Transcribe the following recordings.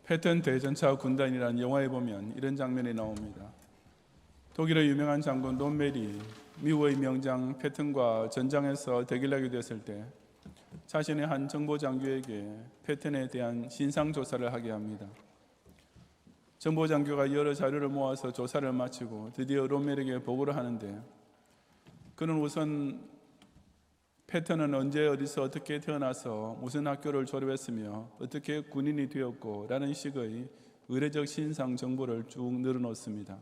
패턴 대전차 군단이라는 영화에 보면 이런 장면이 나옵니다. 독일의 유명한 장군 롬멜이 미국의 명장 패턴과 전장에서 대결을 하게 되었을 때 자신의 한 정보장교에게 패턴에 대한 신상조사를 하게 합니다. 정보장교가 여러 자료를 모아서 조사를 마치고 드디어 롬멜에게 보고를 하는데, 그는 우선 패턴은 언제 어디서 어떻게 태어나서 무슨 학교를 졸업했으며 어떻게 군인이 되었고 라는 식의 의례적 신상 정보를 쭉 늘어놓습니다.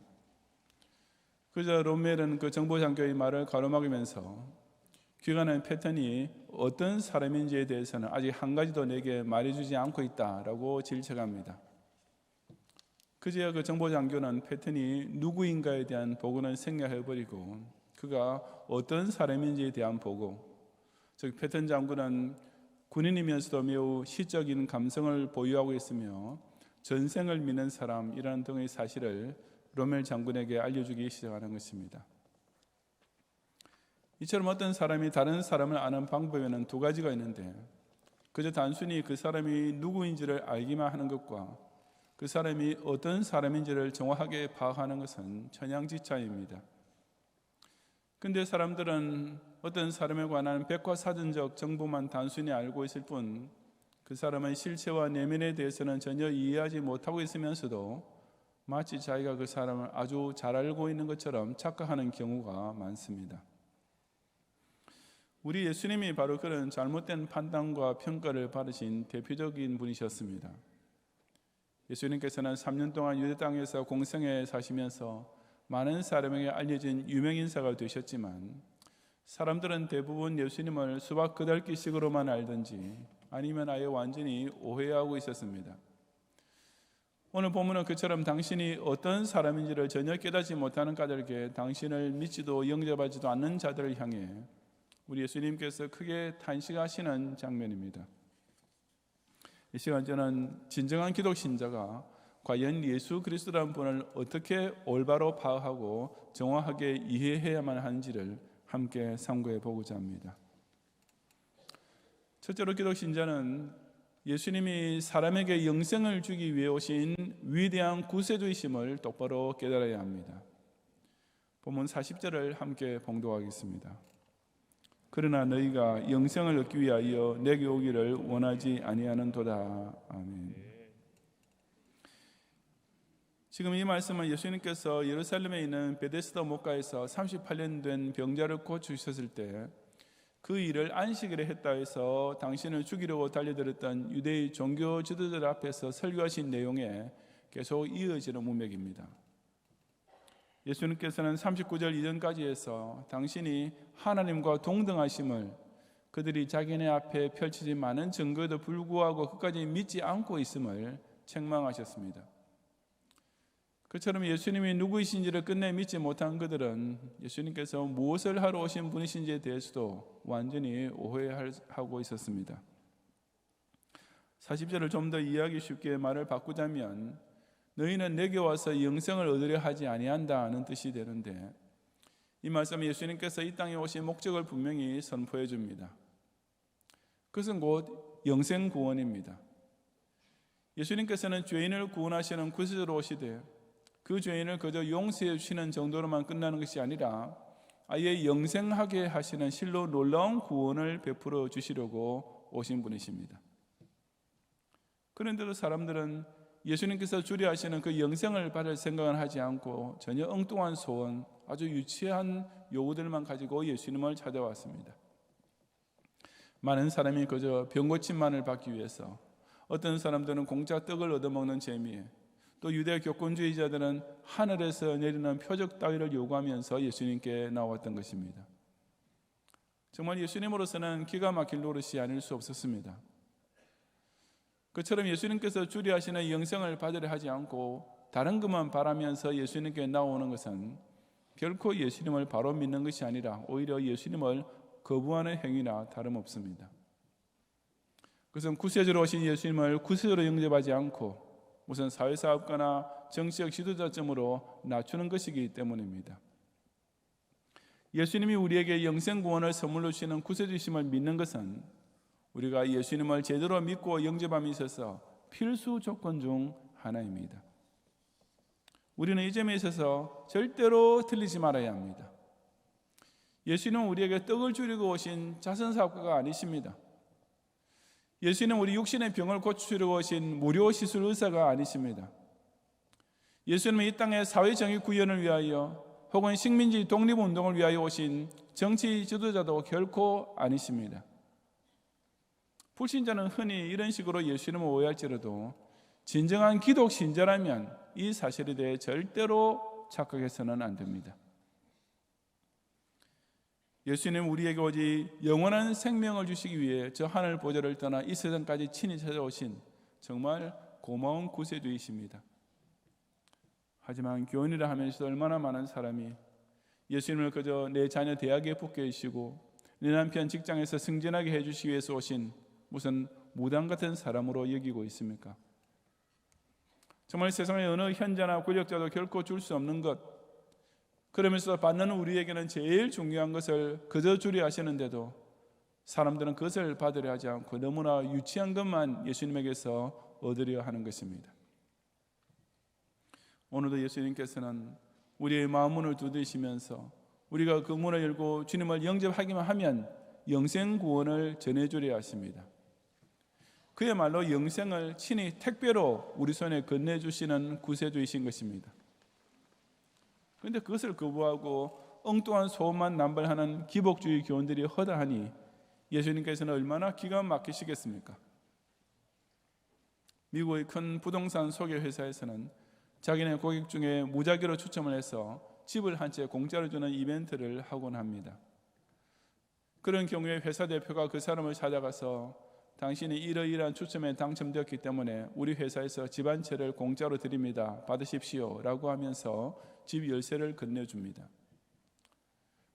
그저 롬멜은 그 정보장교의 말을 가로막으면서 귀가는 패턴이 어떤 사람인지에 대해서는 아직 한 가지도 내게 말해주지 않고 있다라고 질책합니다. 그제야 그 정보장교는 패턴이 누구인가에 대한 보고는 생략해버리고 그가 어떤 사람인지에 대한 보고, 즉 패턴 장군은 군인이면서도 매우 시적인 감성을 보유하고 있으며 전생을 믿는 사람이라는 등의 사실을 롬멜 장군에게 알려주기 시작하는 것입니다. 이처럼 어떤 사람이 다른 사람을 아는 방법에는 두 가지가 있는데, 그저 단순히 그 사람이 누구인지를 알기만 하는 것과 그 사람이 어떤 사람인지를 정확하게 파악하는 것은 천양지차입니다. 근데 사람들은 어떤 사람에 관한 백과사전적 정보만 단순히 알고 있을 뿐 그 사람의 실체와 내면에 대해서는 전혀 이해하지 못하고 있으면서도 마치 자기가 그 사람을 아주 잘 알고 있는 것처럼 착각하는 경우가 많습니다. 우리 예수님이 바로 그런 잘못된 판단과 평가를 받으신 대표적인 분이셨습니다. 예수님께서는 3년 동안 유대 땅에서 공생에 사시면서 많은 사람에게 알려진 유명인사가 되셨지만, 사람들은 대부분 예수님을 수박 그달기식으로만 알든지 아니면 아예 완전히 오해하고 있었습니다. 오늘 본문은 그처럼 당신이 어떤 사람인지를 전혀 깨닫지 못하는 까닭에 당신을 믿지도 영접하지도 않는 자들을 향해 우리 예수님께서 크게 탄식하시는 장면입니다. 이 시간 저는 진정한 기독 신자가 과연 예수 그리스도라는 분을 어떻게 올바로 파악하고 정확하게 이해해야만 하는지를 함께 상고해 보고자 합니다. 첫째로 기독 신자는 예수님이 사람에게 영생을 주기 위해 오신 위대한 구세주이심을 똑바로 깨달아야 합니다. 본문 40절을 함께 봉독하겠습니다. 그러나 너희가 영생을 얻기 위하여 내게 오기를 원하지 아니하는도다. 아멘. 지금 이 말씀은 예수님께서 예루살렘에 있는 베데스다 목가에서 38년 된 병자를 고치셨을 때 그 일을 안식일에 했다 해서 당신을 죽이려고 달려들었던 유대의 종교 지도자들 앞에서 설교하신 내용에 계속 이어지는 문맥입니다. 예수님께서는 39절 이전까지 해서 당신이 하나님과 동등하심을 그들이 자기네 앞에 펼쳐진 많은 증거에도 불구하고 끝까지 믿지 않고 있음을 책망하셨습니다. 그처럼 예수님이 누구이신지를 끝내 믿지 못한 그들은 예수님께서 무엇을 하러 오신 분이신지에 대해서도 완전히 오해하고 있었습니다. 40절을 좀 더 이해하기 쉽게 말을 바꾸자면 너희는 내게 와서 영생을 얻으려 하지 아니한다는 뜻이 되는데, 이 말씀은 예수님께서 이 땅에 오신 목적을 분명히 선포해 줍니다. 그것은 곧 영생 구원입니다. 예수님께서는 죄인을 구원하시는 구세주로 오시되 그 죄인을 그저 용서해 주시는 정도로만 끝나는 것이 아니라 아예 영생하게 하시는 실로 놀라운 구원을 베풀어 주시려고 오신 분이십니다. 그런데도 사람들은 예수님께서 주려 하시는 그 영생을 받을 생각은 하지 않고 전혀 엉뚱한 소원, 아주 유치한 요구들만 가지고 예수님을 찾아왔습니다. 많은 사람이 그저 병고침만을 받기 위해서, 어떤 사람들은 공짜 떡을 얻어먹는 재미에, 또 유대 교권주의자들은 하늘에서 내리는 표적 따위를 요구하면서 예수님께 나왔던 것입니다. 정말 예수님으로서는 기가 막힐 노릇이 아닐 수 없었습니다. 그처럼 예수님께서 주려 하시는 영생을 받으려 하지 않고 다른 것만 바라면서 예수님께 나오는 것은 결코 예수님을 바로 믿는 것이 아니라 오히려 예수님을 거부하는 행위나 다름없습니다. 그것은 구세주로 오신 예수님을 구세주로 영접하지 않고 무슨 사회사업가나 정치적 지도자쯤으로 낮추는 것이기 때문입니다. 예수님이 우리에게 영생 구원을 선물로 주시는 구세주심을 믿는 것은 우리가 예수님을 제대로 믿고 영접함에 있어서 필수 조건 중 하나입니다. 우리는 이 점에 있어서 절대로 틀리지 말아야 합니다. 예수님은 우리에게 떡을 줄이고 오신 자선사업가가 아니십니다. 예수님은 우리 육신의 병을 고치려고 오신 무료 시술 의사가 아니십니다. 예수님은 이 땅의 사회정의 구현을 위하여 혹은 식민지 독립운동을 위하여 오신 정치 지도자도 결코 아니십니다. 불신자는 흔히 이런 식으로 예수님을 오해할지라도 진정한 기독 신자라면 이 사실에 대해 절대로 착각해서는 안 됩니다. 예수님은 우리에게 오직 영원한 생명을 주시기 위해 저 하늘 보좌를 떠나 이 세상까지 친히 찾아오신 정말 고마운 구세주이십니다. 하지만 교인이라 하면서도 얼마나 많은 사람이 예수님을 그저 내 자녀 대학에 붙여주시고 내 남편 직장에서 승진하게 해주시기 위해서 오신 무슨 무당 같은 사람으로 여기고 있습니까? 정말 세상의 어느 현자나 권력자도 결코 줄 수 없는 것, 그러면서 받는 우리에게는 제일 중요한 것을 그저 주려 하시는데도 사람들은 그것을 받으려 하지 않고 너무나 유치한 것만 예수님에게서 얻으려 하는 것입니다. 오늘도 예수님께서는 우리의 마음 문을 두드리시면서 우리가 그 문을 열고 주님을 영접하기만 하면 영생 구원을 전해주려 하십니다. 그야말로 영생을 친히 택배로 우리 손에 건네주시는 구세주이신 것입니다. 그런데 그것을 거부하고 엉뚱한 소원만 남발하는 기복주의 교원들이 허다하니 예수님께서는 얼마나 기가 막히시겠습니까? 미국의 큰 부동산 소개회사에서는 자기네 고객 중에 무작위로 추첨을 해서 집을 한 채 공짜로 주는 이벤트를 하곤 합니다. 그런 경우에 회사 대표가 그 사람을 찾아가서 당신이 이러이러한 추첨에 당첨되었기 때문에 우리 회사에서 집 한 채를 공짜로 드립니다. 받으십시오 라고 하면서 집 열쇠를 건네줍니다.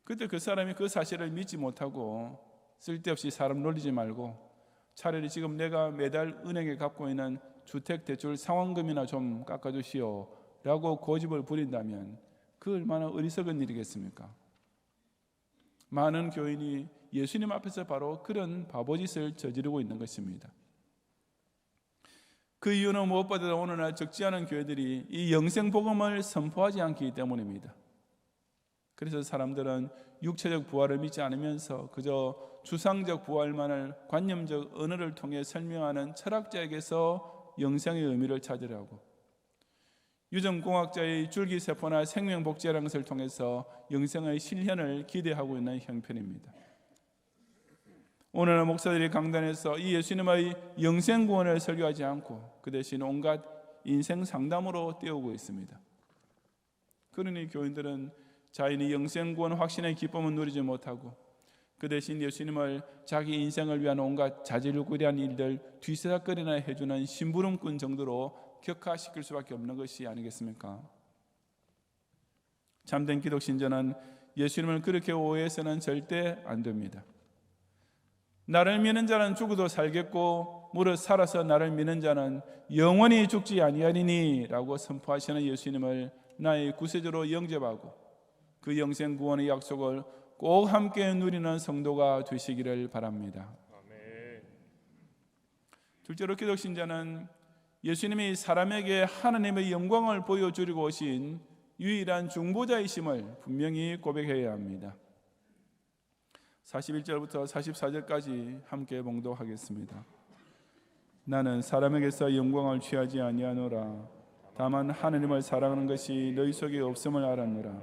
그때 그 사람이 그 사실을 믿지 못하고 쓸데없이 사람 놀리지 말고 차라리 지금 내가 매달 은행에 갚고 있는 주택대출 상환금이나 좀 깎아주시오 라고 고집을 부린다면 그 얼마나 어리석은 일이겠습니까? 많은 교인이 예수님 앞에서 바로 그런 바보짓을 저지르고 있는 것입니다. 그 이유는 무엇보다도 오늘날 적지 않은 교회들이 이 영생복음을 선포하지 않기 때문입니다. 그래서 사람들은 육체적 부활을 믿지 않으면서 그저 추상적 부활만을 관념적 언어를 통해 설명하는 철학자에게서 영생의 의미를 찾으려고, 유전공학자의 줄기세포나 생명복제라는 것을 통해서 영생의 실현을 기대하고 있는 형편입니다. 오늘날 목사들이 강단에서 이 예수님의 영생구원을 설교하지 않고 그 대신 온갖 인생 상담으로 띄우고 있습니다. 그러니 교인들은 자신이 영생구원 확신의 기쁨은 누리지 못하고 그 대신 예수님을 자기 인생을 위한 온갖 자질구레한 일들 뒤세닥거리나 해주는 심부름꾼 정도로 격하시킬 수밖에 없는 것이 아니겠습니까? 참된 기독 신자는 예수님을 그렇게 오해해서는 절대 안 됩니다. 나를 믿는 자는 죽어도 살겠고 무릇 살아서 나를 믿는 자는 영원히 죽지 아니하리니 라고 선포하시는 예수님을 나의 구세주로 영접하고 그 영생 구원의 약속을 꼭 함께 누리는 성도가 되시기를 바랍니다. 아멘. 둘째로 기독 신자는 예수님이 사람에게 하나님의 영광을 보여주려고 오신 유일한 중보자이심을 분명히 고백해야 합니다. 41절부터 44절까지 함께 봉독하겠습니다. 나는 사람에게서 영광을 취하지 아니하노라. 다만 하느님을 사랑하는 것이 너희 속에 없음을 알았노라.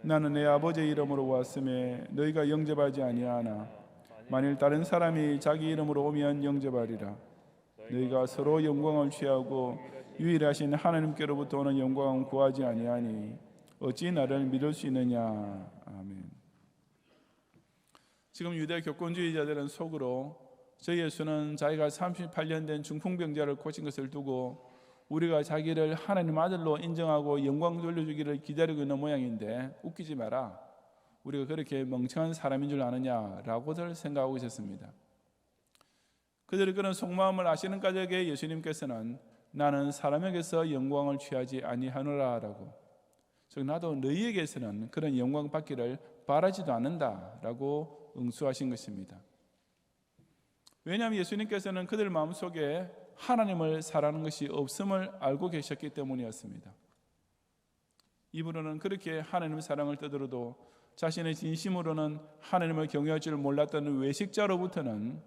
나는 내 아버지의 이름으로 왔음에 너희가 영접하지 아니하나 만일 다른 사람이 자기 이름으로 오면 영접하리라. 너희가 서로 영광을 취하고 유일하신 하나님께로부터 오는 영광을 구하지 아니하니 어찌 나를 믿을 수 있느냐. 아멘. 지금 유대 교권주의자들은 속으로 저 예수는 자기가 38년 된 중풍병자를 고친 것을 두고 우리가 자기를 하나님 아들로 인정하고 영광 돌려주기를 기다리고 있는 모양인데 웃기지 마라. 우리가 그렇게 멍청한 사람인 줄 아느냐라고들 생각하고 있었습니다. 그들의 그런 속마음을 아시는 까닭에 예수님께서는 나는 사람에게서 영광을 취하지 아니하노라라고, 즉 나도 너희에게서는 그런 영광 받기를 바라지도 않는다라고 응수하신 것입니다. 왜냐하면 예수님께서는 그들 마음속에 하나님을 사랑하는 것이 없음을 알고 계셨기 때문이었습니다. 입으로는 그렇게 하나님의 사랑을 떠들어도 자신의 진심으로는 하나님을 경외할 줄 몰랐던 외식자로부터는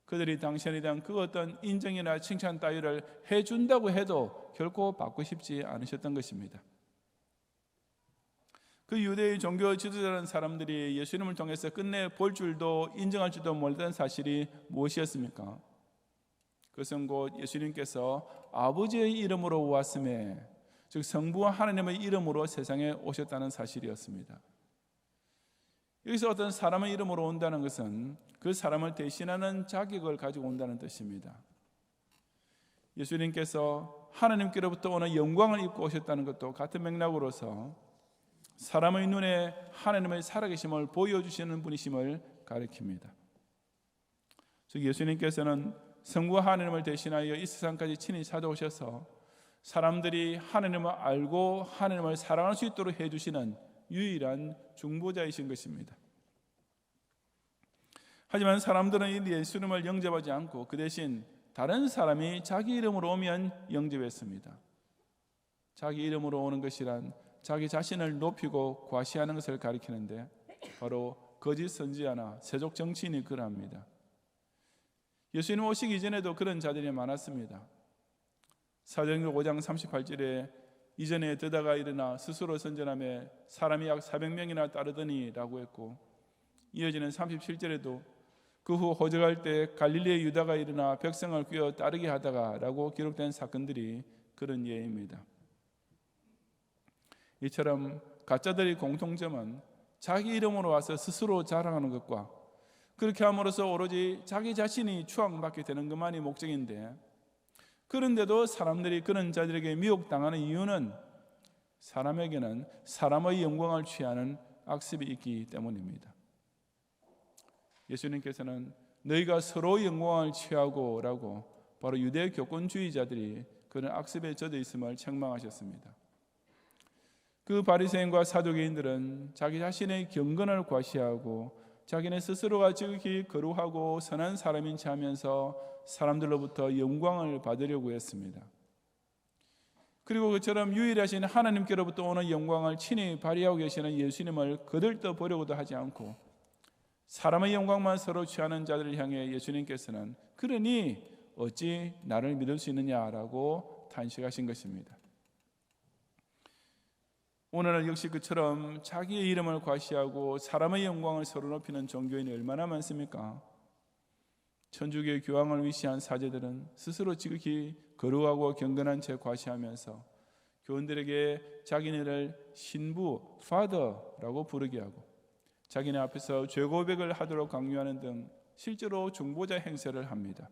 그들이 당신에 대한 그 어떤 인정이나 칭찬 따위를 해준다고 해도 결코 받고 싶지 않으셨던 것입니다. 그 유대의 종교 지도자라는 사람들이 예수님을 통해서 끝내 볼 줄도 인정할 줄도 몰랐던 사실이 무엇이었습니까? 그것은 곧 예수님께서 아버지의 이름으로 왔음에, 즉 성부와 하나님의 이름으로 세상에 오셨다는 사실이었습니다. 여기서 어떤 사람의 이름으로 온다는 것은 그 사람을 대신하는 자격을 가지고 온다는 뜻입니다. 예수님께서 하나님께로부터 오는 영광을 입고 오셨다는 것도 같은 맥락으로서 사람의 눈에 하나님의 살아계심을 보여주시는 분이심을 가리킵니다. 즉 예수님께서는 성부와 하나님을 대신하여 이 세상까지 친히 찾아오셔서 사람들이 하나님을 알고 하나님을 사랑할 수 있도록 해주시는 유일한 중보자이신 것입니다. 하지만 사람들은 이 예수님을 영접하지 않고 그 대신 다른 사람이 자기 이름으로 오면 영접했습니다. 자기 이름으로 오는 것이란 자기 자신을 높이고 과시하는 것을 가리키는데 바로 거짓 선지자나 세속 정치인이 그러합니다. 예수님 오시기 이전에도 그런 자들이 많았습니다. 사도행전 5장 38절에 이전에 드다가 일어나 스스로 선전하며 사람이 약 400명이나 따르더니 라고 했고, 이어지는 37절에도 그 후 호적할 때 갈릴리의 유다가 일어나 백성을 꿰어 따르게 하다가 라고 기록된 사건들이 그런 예입니다. 이처럼 가짜들의 공통점은 자기 이름으로 와서 스스로 자랑하는 것과 그렇게 함으로써 오로지 자기 자신이 추앙받게 되는 것만이 목적인데, 그런데도 사람들이 그런 자들에게 미혹당하는 이유는 사람에게는 사람의 영광을 취하는 악습이 있기 때문입니다. 예수님께서는 너희가 서로 영광을 취하고 라고 바로 유대 교권주의자들이 그런 악습에 젖어 있음을 책망하셨습니다. 그 바리새인과 사두개인들은 자기 자신의 경건을 과시하고 자기네 스스로가 지극히 거룩하고 선한 사람인 체 하면서 사람들로부터 영광을 받으려고 했습니다. 그리고 그처럼 유일하신 하나님께로부터 오는 영광을 친히 발휘하고 계시는 예수님을 거들떠보려고도 하지 않고 사람의 영광만 서로 취하는 자들을 향해 예수님께서는 그러니 어찌 나를 믿을 수 있느냐라고 탄식하신 것입니다. 오늘날 역시 그처럼 자기의 이름을 과시하고 사람의 영광을 서로 높이는 종교인이 얼마나 많습니까? 천주교의 교황을 위시한 사제들은 스스로 지극히 거룩하고 경건한 채 과시하면서 교인들에게 자기네를 신부, Father라고 부르게 하고 자기네 앞에서 죄 고백을 하도록 강요하는 등 실제로 중보자 행세를 합니다.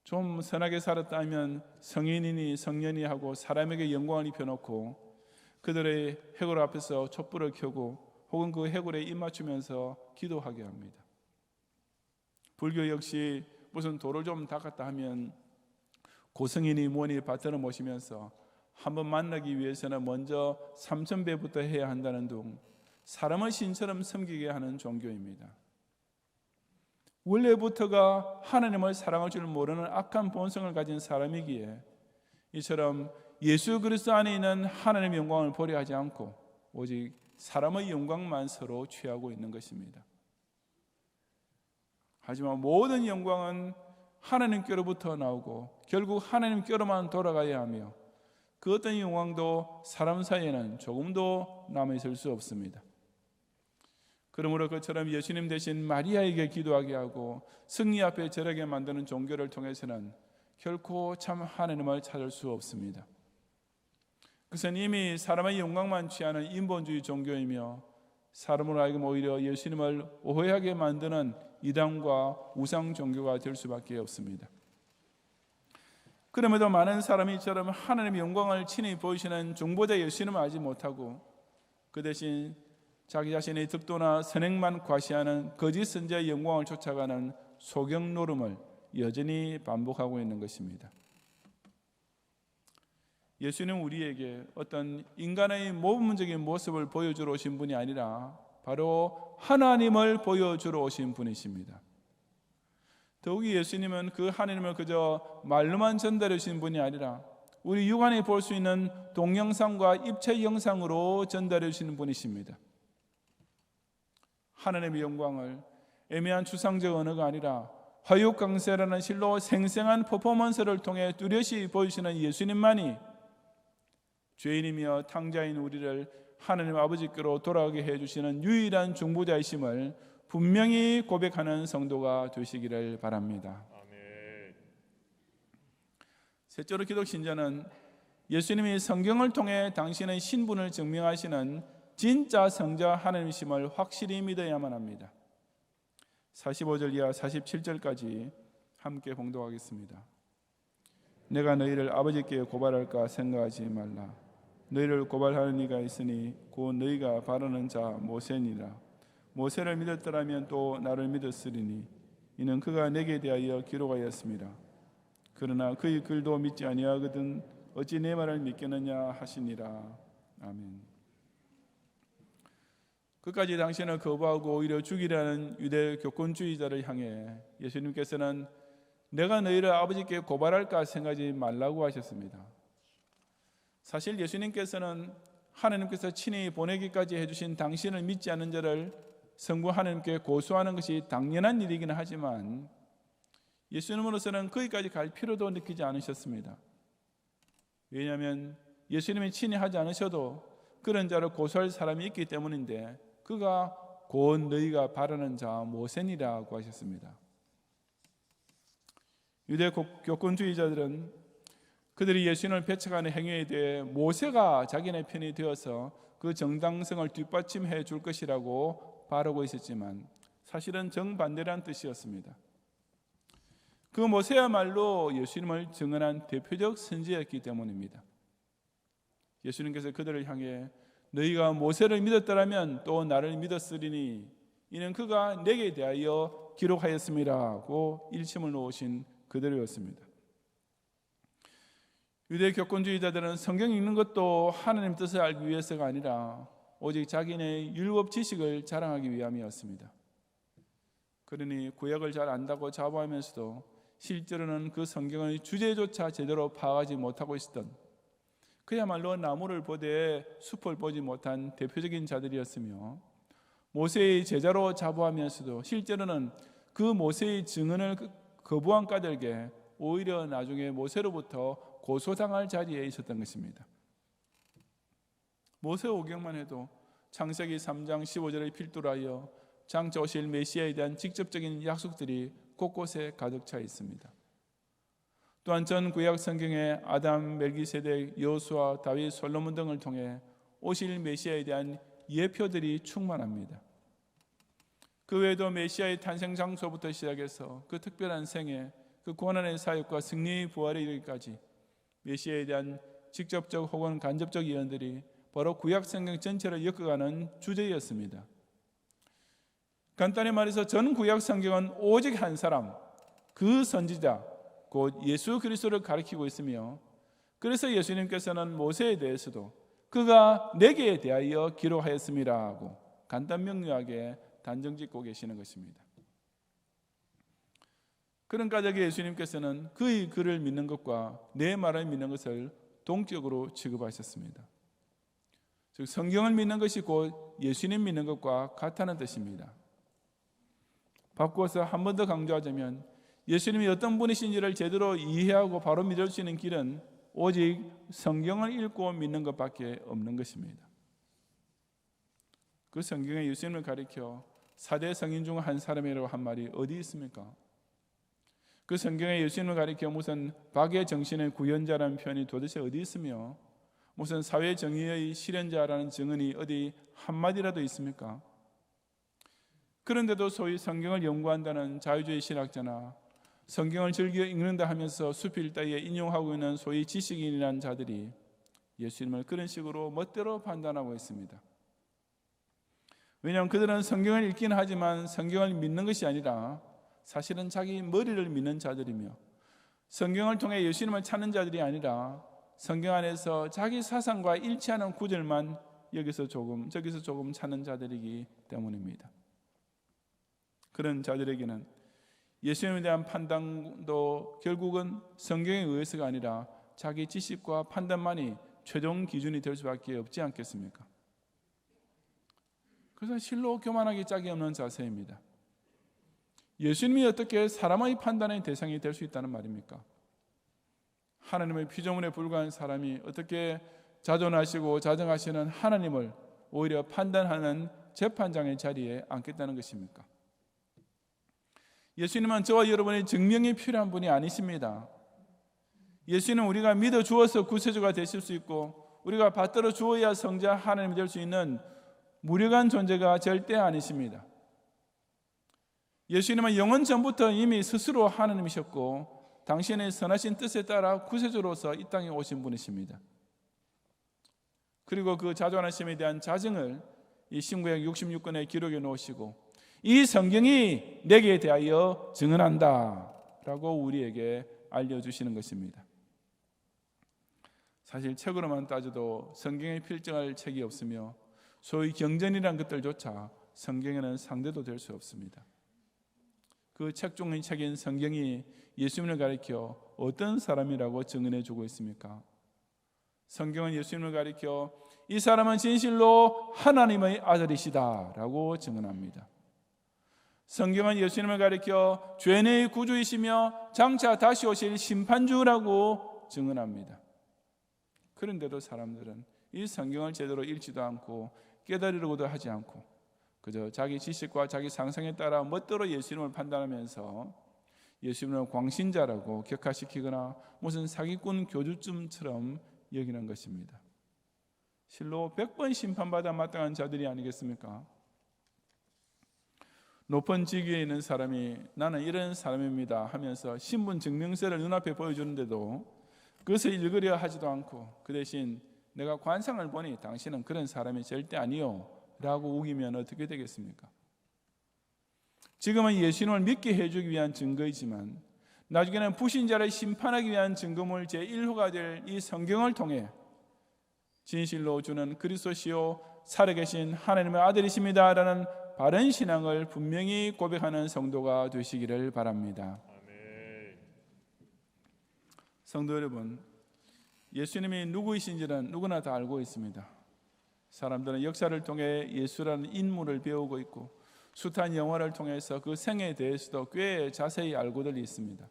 좀 선하게 살았다면 성인이니 성년이 하고 사람에게 영광을 입혀놓고 그들의 해골 앞에서 촛불을 켜고 혹은 그 해골에 입 맞추면서 기도하게 합니다. 불교 역시 무슨 돌을 좀 닦았다 하면 고승이니 뭐니 받들어 모시면서 한번 만나기 위해서는 먼저 3000배부터 해야 한다는 등 사람을 신처럼 섬기게 하는 종교입니다. 원래부터가 하나님을 사랑할 줄 모르는 악한 본성을 가진 사람이기에 이처럼 예수 그리스도 안에 있는 하나님의 영광을 보려 하지 않고 오직 사람의 영광만 서로 취하고 있는 것입니다. 하지만 모든 영광은 하나님께로부터 나오고 결국 하나님께로만 돌아가야 하며 그 어떤 영광도 사람 사이에는 조금도 남아있을 수 없습니다. 그러므로 그처럼 예수님 대신 마리아에게 기도하게 하고 승리 앞에 절하게 만드는 종교를 통해서는 결코 참 하나님을 찾을 수 없습니다. 그것은 이미 사람의 영광만 취하는 인본주의 종교이며 사람으로 하여금 오히려 예수님을 오해하게 만드는 이단과 우상 종교가 될 수밖에 없습니다. 그럼에도 많은 사람이 이처럼 하나님의 영광을 친히 보이시는 중보자 예수님을 알지 못하고 그 대신 자기 자신의 득도나 선행만 과시하는 거짓 선지자의 영광을 쫓아가는 소경 노름을 여전히 반복하고 있는 것입니다. 예수는 우리에게 어떤 인간의 모범적인 모습을 보여주러 오신 분이 아니라 바로 하나님을 보여주러 오신 분이십니다. 더욱이 예수님은 그 하나님을 그저 말로만 전달해 주신 분이 아니라 우리 육안에 볼 수 있는 동영상과 입체 영상으로 전달해 주시는 분이십니다. 하나님의 영광을 애매한 추상적 언어가 아니라 화육강세라는 실로 생생한 퍼포먼스를 통해 뚜렷이 보여주시는 예수님만이 죄인이며 탕자인 우리를 하나님 아버지께로 돌아오게 해주시는 유일한 중보자이심을 분명히 고백하는 성도가 되시기를 바랍니다. 아멘. 셋째로 기독 신자는 예수님이 성경을 통해 당신의 신분을 증명하시는 진짜 성자 하나님이심을 확실히 믿어야만 합니다. 45절 이하 47절까지 함께 봉독하겠습니다. 내가 너희를 아버지께 고발할까 생각하지 말라. 너희를 고발하는 이가 있으니 곧 너희가 바라는 자 모세니라. 모세를 믿었더라면 또 나를 믿었으리니 이는 그가 내게 대하여 기록하였습니다. 그러나 그의 글도 믿지 아니하거든 어찌 내 말을 믿겠느냐 하시니라. 아멘. 끝까지 당신을 거부하고 오히려 죽이려는 유대 교권주의자를 향해 예수님께서는 내가 너희를 아버지께 고발할까 생각하지 말라고 하셨습니다. 사실 예수님께서는 하나님께서 친히 보내기까지 해주신 당신을 믿지 않는 자를 성부 하나님께 고소하는 것이 당연한 일이긴 하지만 예수님으로서는 거기까지 갈 필요도 느끼지 않으셨습니다. 왜냐하면 예수님이 친히 하지 않으셔도 그런 자를 고소할 사람이 있기 때문인데 그가 곧 너희가 바라는 자 모세니라고 하셨습니다. 유대 교권주의자들은 그들이 예수님을 배척하는 행위에 대해 모세가 자기네 편이 되어서 그 정당성을 뒷받침해 줄 것이라고 바라고 있었지만 사실은 정반대라는 뜻이었습니다. 그 모세야말로 예수님을 증언한 대표적 선지자였기 때문입니다. 예수님께서 그들을 향해 너희가 모세를 믿었더라면 또 나를 믿었으리니 이는 그가 내게 대하여 기록하였음이라고 일침을 놓으신 그들이었습니다. 유대 교권주의자들은 성경 읽는 것도 하나님 뜻을 알기 위해서가 아니라 오직 자기네 율법 지식을 자랑하기 위함이었습니다. 그러니 구약을 잘 안다고 자부하면서도 실제로는 그 성경의 주제조차 제대로 파악하지 못하고 있었던 그야말로 나무를 보되 숲을 보지 못한 대표적인 자들이었으며 모세의 제자로 자부하면서도 실제로는 그 모세의 증언을 거부한 까닭에 오히려 나중에 모세로부터 고소당할 자리에 있었던 것입니다. 모세 오경만 해도 창세기 3장 15절을 필두로 하여 장차 오실 메시아에 대한 직접적인 약속들이 곳곳에 가득 차 있습니다. 또한 전 구약 성경에 아담, 멜기세덱, 여호수아, 다윗, 솔로몬 등을 통해 오실 메시아에 대한 예표들이 충만합니다. 그 외에도 메시아의 탄생 장소부터 시작해서 그 특별한 생애, 그 고난의 사역과 승리의 부활에 이르기까지 메시아에 대한 직접적 혹은 간접적 예언들이 바로 구약 성경 전체를 엮어가는 주제였습니다. 간단히 말해서 전 구약 성경은 오직 한 사람, 그 선지자 곧 예수 그리스도를 가리키고 있으며 그래서 예수님께서는 모세에 대해서도 그가 내게 대하여 기록하였음이라고 간단 명료하게 단정짓고 계시는 것입니다. 그런 까닭에 예수님께서는 그의 글을 믿는 것과 내 말을 믿는 것을 동격으로 취급하셨습니다. 즉 성경을 믿는 것이 곧 예수님 믿는 것과 같다는 뜻입니다. 바꾸어서 한 번 더 강조하자면 예수님이 어떤 분이신지를 제대로 이해하고 바로 믿을 수 있는 길은 오직 성경을 읽고 믿는 것밖에 없는 것입니다. 그 성경에 예수님을 가리켜 4대 성인 중 한 사람이라고 한 말이 어디 있습니까? 그 성경에 예수님을 가리켜 무슨 박의 정신의 구현자라는 표현이 도대체 어디 있으며 무슨 사회 정의의 실현자라는 증언이 어디 한마디라도 있습니까? 그런데도 소위 성경을 연구한다는 자유주의 신학자나 성경을 즐겨 읽는다 하면서 수필 따위에 인용하고 있는 소위 지식인이라는 자들이 예수님을 그런 식으로 멋대로 판단하고 있습니다. 왜냐하면 그들은 성경을 읽긴 하지만 성경을 믿는 것이 아니라 사실은 자기 머리를 믿는 자들이며 성경을 통해 예수님을 찾는 자들이 아니라 성경 안에서 자기 사상과 일치하는 구절만 여기서 조금 저기서 조금 찾는 자들이기 때문입니다. 그런 자들에게는 예수님에 대한 판단도 결국은 성경에 의해서가 아니라 자기 지식과 판단만이 최종 기준이 될 수밖에 없지 않겠습니까? 그래서 실로 교만하기 짝이 없는 자세입니다. 예수님이 어떻게 사람의 판단의 대상이 될 수 있다는 말입니까? 하나님의 피조물에 불과한 사람이 어떻게 자존하시고 자정하시는 하나님을 오히려 판단하는 재판장의 자리에 앉겠다는 것입니까? 예수님은 저와 여러분의 증명이 필요한 분이 아니십니다. 예수님은 우리가 믿어 주어서 구세주가 되실 수 있고 우리가 받들어 주어야 성자 하나님이 될 수 있는 무력한 존재가 절대 아니십니다. 예수님은 영원 전부터 이미 스스로 하나님이셨고 당신의 선하신 뜻에 따라 구세주로서 이 땅에 오신 분이십니다. 그리고 그 자존하심에 대한 자증을 이 신구약 66권에 기록해 놓으시고 이 성경이 내게 대하여 증언한다 라고 우리에게 알려주시는 것입니다. 사실 책으로만 따져도 성경에 필정할 책이 없으며 소위 경전이란 것들조차 성경에는 상대도 될 수 없습니다. 그 책 중의 책인 성경이 예수님을 가리켜 어떤 사람이라고 증언해 주고 있습니까? 성경은 예수님을 가리켜 이 사람은 진실로 하나님의 아들이시다 라고 증언합니다. 성경은 예수님을 가리켜 죄의 구주이시며 장차 다시 오실 심판주라고 증언합니다. 그런데도 사람들은 이 성경을 제대로 읽지도 않고 깨달으려고도 하지 않고 그저 자기 지식과 자기 상상에 따라 멋대로 예수님을 판단하면서 예수님을 광신자라고 격하시키거나 무슨 사기꾼 교주쯤처럼 여기는 것입니다. 실로 100번 심판받아 마땅한 자들이 아니겠습니까? 높은 직위에 있는 사람이 나는 이런 사람입니다 하면서 신분 증명서를 눈앞에 보여주는데도 그것을 읽으려 하지도 않고 그 대신 내가 관상을 보니 당신은 그런 사람이 절대 아니요 라고 우기면 어떻게 되겠습니까? 지금은 예수님을 믿게 해주기 위한 증거이지만 나중에는 불신자를 심판하기 위한 증거물 제1호가 될 이 성경을 통해 진실로 주는 그리스도시요 살아계신 하나님의 아들이십니다 라는 바른 신앙을 분명히 고백하는 성도가 되시기를 바랍니다. 아멘. 성도 여러분, 예수님이 누구이신지는 누구나 다 알고 있습니다. 사람들은 역사를 통해 예수라는 인물을 배우고 있고 숱한 영화를 통해서 그 생애에 대해서도 꽤 자세히 알고들 있습니다.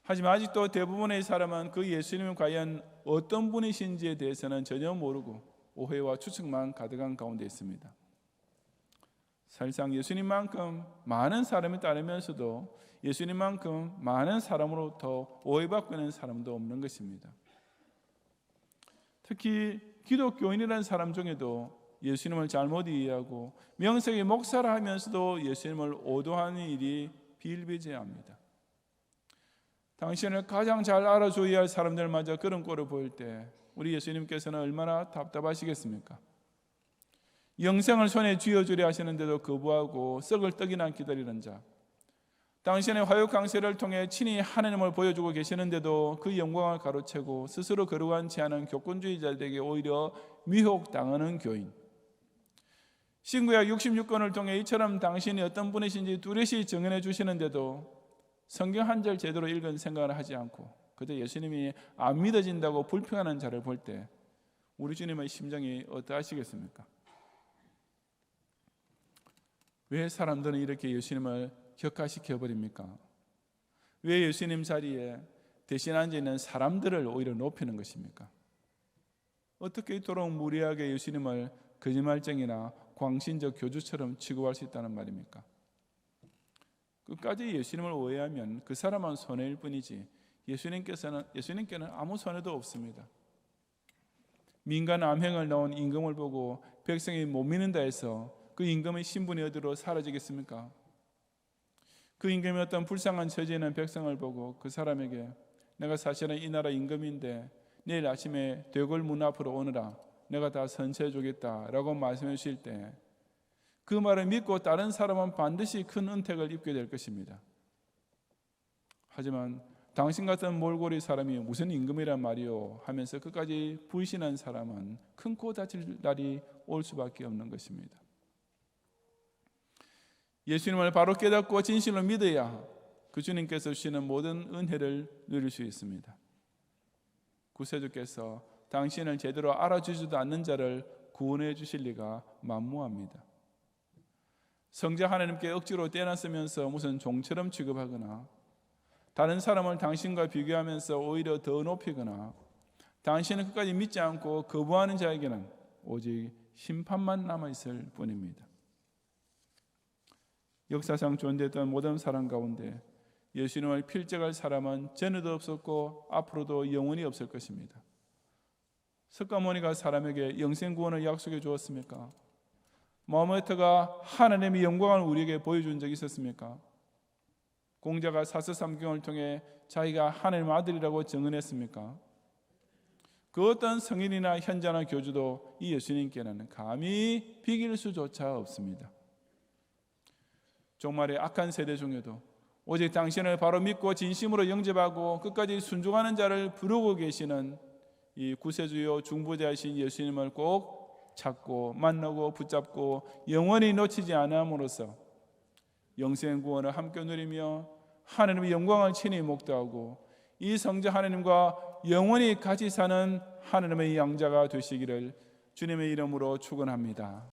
하지만 아직도 대부분의 사람은 그 예수님이 과연 어떤 분이신지에 대해서는 전혀 모르고 오해와 추측만 가득한 가운데 있습니다. 사실상 예수님만큼 많은 사람이 따르면서도 예수님만큼 많은 사람으로부터 오해받고 있는 사람도 없는 것입니다. 특히 기독교인이라는 사람 중에도 예수님을 잘못 이해하고 명색이 목사라 하면서도 예수님을 오도하는 일이 비일비재합니다. 당신을 가장 잘 알아줘야 할 사람들마저 그런 꼴을 보일 때 우리 예수님께서는 얼마나 답답하시겠습니까? 영생을 손에 쥐어주려 하시는데도 거부하고 썩을 떡이나 기다리는 자, 당신의 화육 강세를 통해 친히 하나님을 보여주고 계시는데도 그 영광을 가로채고 스스로 거룩하지 않은 교권주의자들에게 오히려 미혹당하는 교인, 신구약 66권을 통해 이처럼 당신이 어떤 분이신지 뚜렷이 증언해 주시는데도 성경 한 절 제대로 읽은 생각을 하지 않고 그때 예수님이 안 믿어진다고 불평하는 자를 볼 때 우리 주님의 심정이 어떠하시겠습니까? 왜 사람들은 이렇게 예수님을 격하시켜버립니까? 왜 예수님 자리에 대신 앉아있는 사람들을 오히려 높이는 것입니까? 어떻게 이토록 무리하게 예수님을 거짓말쟁이나 광신적 교주처럼 취급할 수 있다는 말입니까? 끝까지 예수님을 오해하면 그 사람은 손해일 뿐이지 예수님께는 아무 손해도 없습니다. 민간 암행을 넣은 임금을 보고 백성이 못 믿는다 해서 그 임금의 신분이 어디로 사라지겠습니까? 그 임금이 어떤 불쌍한 처지에 있는 백성을 보고 그 사람에게 내가 사실은 이 나라 임금인데 내일 아침에 대궐 문 앞으로 오너라, 내가 다 선처해 주겠다 라고 말씀해 주실 때 그 말을 믿고 다른 사람은 반드시 큰 은택을 입게 될 것입니다. 하지만 당신 같은 몰골이 사람이 무슨 임금이란 말이요 하면서 끝까지 불신한 사람은 큰 코 다칠 날이 올 수밖에 없는 것입니다. 예수님을 바로 깨닫고 진실로 믿어야 그 주님께서 주시는 모든 은혜를 누릴 수 있습니다. 구세주께서 당신을 제대로 알아주지도 않는 자를 구원해 주실 리가 만무합니다. 성자 하나님께 억지로 떼어놨으면서 무슨 종처럼 취급하거나 다른 사람을 당신과 비교하면서 오히려 더 높이거나 당신을 끝까지 믿지 않고 거부하는 자에게는 오직 심판만 남아있을 뿐입니다. 역사상 존재했던 모든 사람 가운데 예수님을 필적할 사람은 전에도 없었고 앞으로도 영원히 없을 것입니다. 석가모니가 사람에게 영생 구원을 약속해 주었습니까? 마호메트가 하나님의 영광을 우리에게 보여준 적이 있었습니까? 공자가 사서삼경을 통해 자기가 하나님의 아들이라고 증언했습니까? 그 어떤 성인이나 현자나 교주도 이 예수님께는 감히 비길 수조차 없습니다. 종말의 악한 세대 중에도 오직 당신을 바로 믿고 진심으로 영접하고 끝까지 순종하는 자를 부르고 계시는 이 구세주요 중보자이신 예수님을 꼭 찾고 만나고 붙잡고 영원히 놓치지 않음으로써 영생 구원을 함께 누리며 하나님의 영광을 친히 목도하고 이 성자 하나님과 영원히 같이 사는 하나님의 양자가 되시기를 주님의 이름으로 축원합니다.